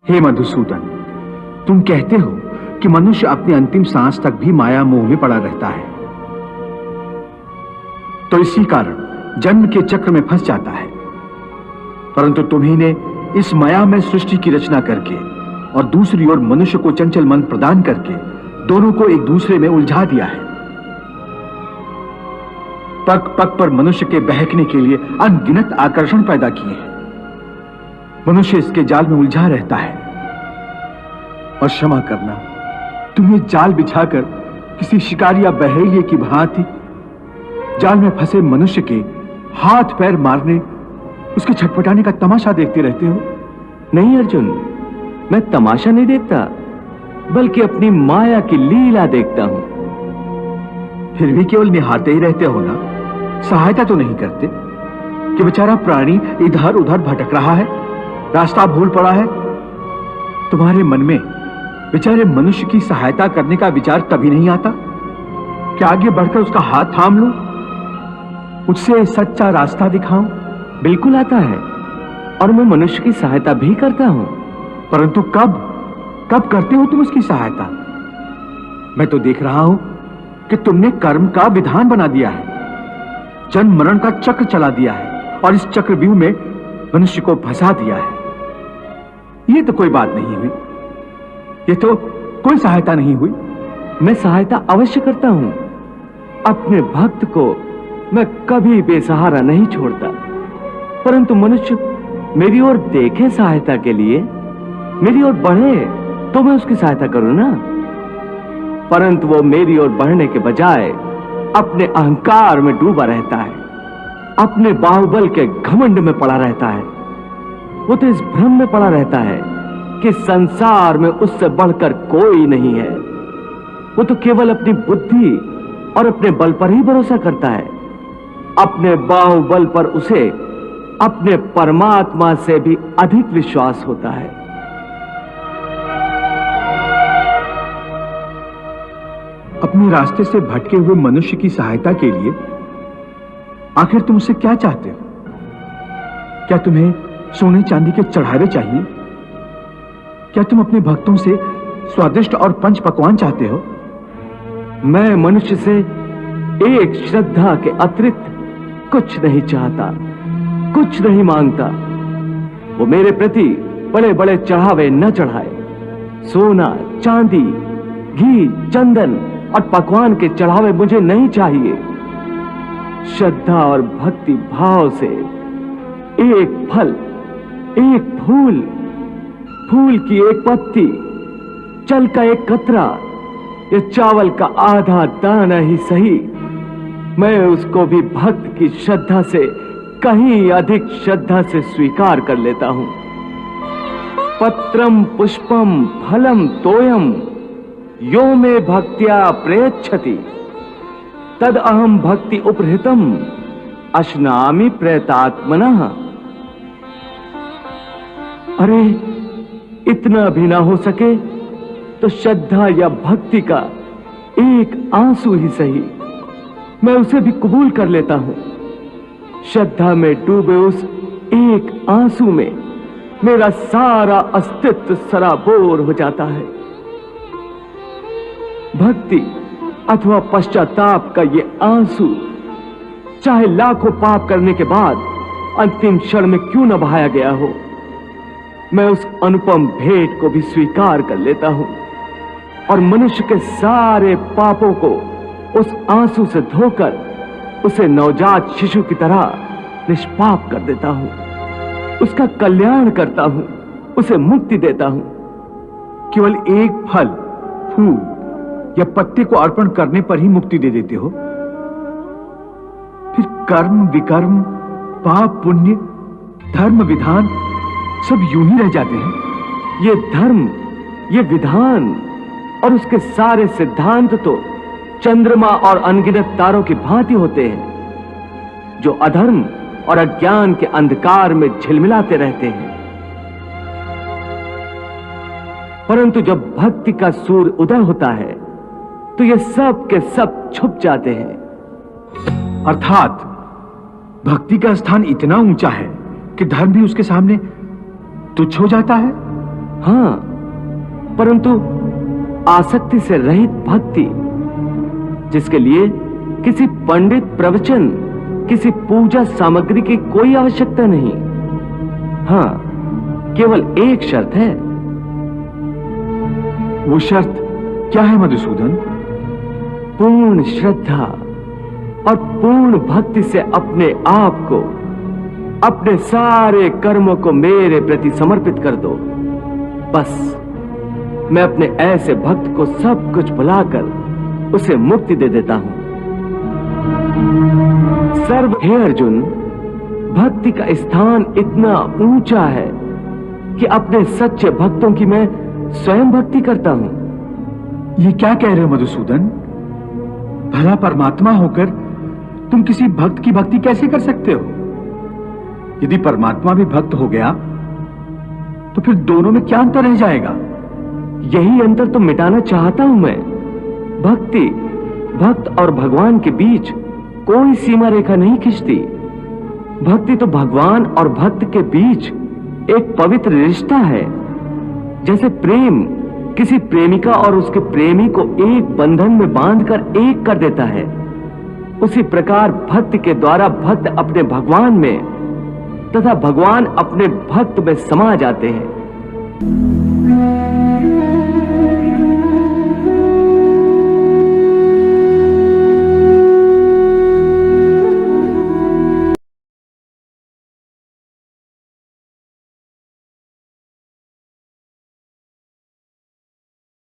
हे मधुसूदन, तुम कहते हो कि मनुष्य अपनी अंतिम सांस तक भी माया मोह में पड़ा रहता है, तो इसी कारण जन्म के चक्र में फंस जाता है। परंतु तुम्ही ने इस माया में सृष्टि की रचना करके और दूसरी ओर मनुष्य को चंचल मन प्रदान करके दोनों को एक दूसरे में उलझा दिया है। पग पग पर मनुष्य के बहकने के लिए अनगिनत आकर्षण पैदा किए हैं। मनुष्य इसके जाल में उलझा रहता है। और क्षमा करना, तुम्हें जाल बिछाकर किसी शिकारी या बहेलिए की भांति जाल में फंसे मनुष्य के हाथ पैर मारने, उसके छटपटाने का तमाशा देखते रहते हो। नहीं अर्जुन, मैं तमाशा नहीं देखता, बल्कि अपनी माया की लीला देखता हूं। फिर भी केवल निहारते ही रहते हो ना, सहायता तो नहीं करते कि बेचारा प्राणी इधर उधर भटक रहा है, रास्ता भूल पड़ा है। तुम्हारे मन में बेचारे मनुष्य की सहायता करने का विचार कभी नहीं आता कि आगे बढ़कर उसका हाथ थाम लूं, उससे सच्चा रास्ता दिखाऊं? बिल्कुल आता है, और मैं मनुष्य की सहायता भी करता हूं। परंतु कब कब करते हो तुम उसकी सहायता? मैं तो देख रहा हूं कि तुमने कर्म का विधान बना दिया है, जन्म मरण का चक्र चला दिया है और इस चक्रव्यूह में मनुष्य को फंसा दिया है। ये तो कोई बात नहीं हुई, ये तो कोई सहायता नहीं हुई। मैं सहायता अवश्य करता हूं। अपने भक्त को मैं कभी बेसहारा नहीं छोड़ता, परंतु मनुष्य मेरी ओर देखे सहायता के लिए, मेरी ओर बढ़े तो मैं उसकी सहायता करूं ना। परंतु वो मेरी ओर बढ़ने के बजाय अपने अहंकार में डूबा रहता है, अपने बाहुबल के घमंड में पड़ा रहता है। वो तो इस भ्रम में पड़ा रहता है कि संसार में उससे बढ़कर कोई नहीं है। वो तो केवल अपनी बुद्धि और अपने बल पर ही भरोसा करता है। अपने बाहुबल पर उसे अपने परमात्मा से भी अधिक विश्वास होता है। अपने रास्ते से भटके हुए मनुष्य की सहायता के लिए आखिर तुम उससे क्या चाहते हो? क्या तुम्हें सोने चांदी के चढ़ावे चाहिए? क्या तुम अपने भक्तों से स्वादिष्ट और पंच पकवान चाहते हो? मैं मनुष्य से एक श्रद्धा के अतिरिक्त कुछ नहीं चाहता, कुछ नहीं मांगता। वो मेरे प्रति बड़े बड़े चढ़ावे न चढ़ाए। सोना, चांदी, घी, चंदन और पकवान के चढ़ावे मुझे नहीं चाहिए। श्रद्धा और भक्ति भाव से एक फल, एक फूल, फूल की एक पत्ती, जल का एक कतरा या चावल का आधा दाना ही सही, मैं उसको भी भक्त की श्रद्धा से कहीं अधिक श्रद्धा से स्वीकार कर लेता हूं। पत्रम पुष्पम फलम तोयम यो मे भक्त्या प्रयच्छति तद अहम भक्ति उपहृतम अश्नामि प्रयतात्मनः। अरे इतना भी ना हो सके तो श्रद्धा या भक्ति का एक आंसू ही सही, मैं उसे भी कबूल कर लेता हूं। श्रद्धा में डूबे उस एक आंसू में मेरा सारा अस्तित्व सराबोर हो जाता है। भक्ति अथवा पश्चाताप का ये आंसू चाहे लाखों पाप करने के बाद अंतिम क्षण में क्यों न बहाया गया हो, मैं उस अनुपम भेंट को भी स्वीकार कर लेता हूं और मनुष्य के सारे पापों को उस आंसू से धोकर उसे नवजात शिशु की तरह निष्पाप कर देता हूं, उसका कल्याण करता हूं, उसे मुक्ति देता हूं। केवल एक फल, फूल या पत्ते को अर्पण करने पर ही मुक्ति दे देते हो? फिर कर्म विकर्म, पाप पुण्य, धर्म विधान सब यूं ही रह जाते हैं। ये धर्म, ये विधान और उसके सारे सिद्धांत तो चंद्रमा और अनगिनत तारों की भांति होते हैं, जो अधर्म और अज्ञान के अंधकार में झिलमिलाते रहते हैं। परंतु जब भक्ति का सूर्य उदय होता है तो ये सब के सब छुप जाते हैं। अर्थात भक्ति का स्थान इतना ऊंचा है कि धर्म भी उसके सामने तुच्छ हो जाता है। हां, परंतु आसक्ति से रहित भक्ति, जिसके लिए किसी पंडित प्रवचन, किसी पूजा सामग्री की कोई आवश्यकता नहीं। हां, केवल एक शर्त है। वो शर्त क्या है मधुसूदन? पूर्ण श्रद्धा और पूर्ण भक्ति से अपने आप को, अपने सारे कर्मों को मेरे प्रति समर्पित कर दो। बस मैं अपने ऐसे भक्त को सब कुछ भुलाकर उसे मुक्ति दे देता हूं। सर्व हे अर्जुन, भक्ति का स्थान इतना ऊंचा है कि अपने सच्चे भक्तों की मैं स्वयं भक्ति करता हूं। ये क्या कह रहे हो मधुसूदन? भला परमात्मा होकर तुम किसी भक्त की भक्ति कैसे कर सकते हो? यदि परमात्मा भी भक्त हो गया तो फिर दोनों में क्या अंतर रह जाएगा? यही अंतर तो मिटाना चाहता हूं मैं। भक्त और भगवान के बीच कोई सीमा रेखा नहीं खिंचती। भक्ति तो भगवान और भक्त के बीच एक पवित्र रिश्ता है। जैसे प्रेम किसी प्रेमिका और उसके प्रेमी को एक बंधन में बांधकर एक कर देता है, उसी प्रकार भक्त के द्वारा भक्त अपने भगवान में तथा भगवान अपने भक्त में समा जाते हैं।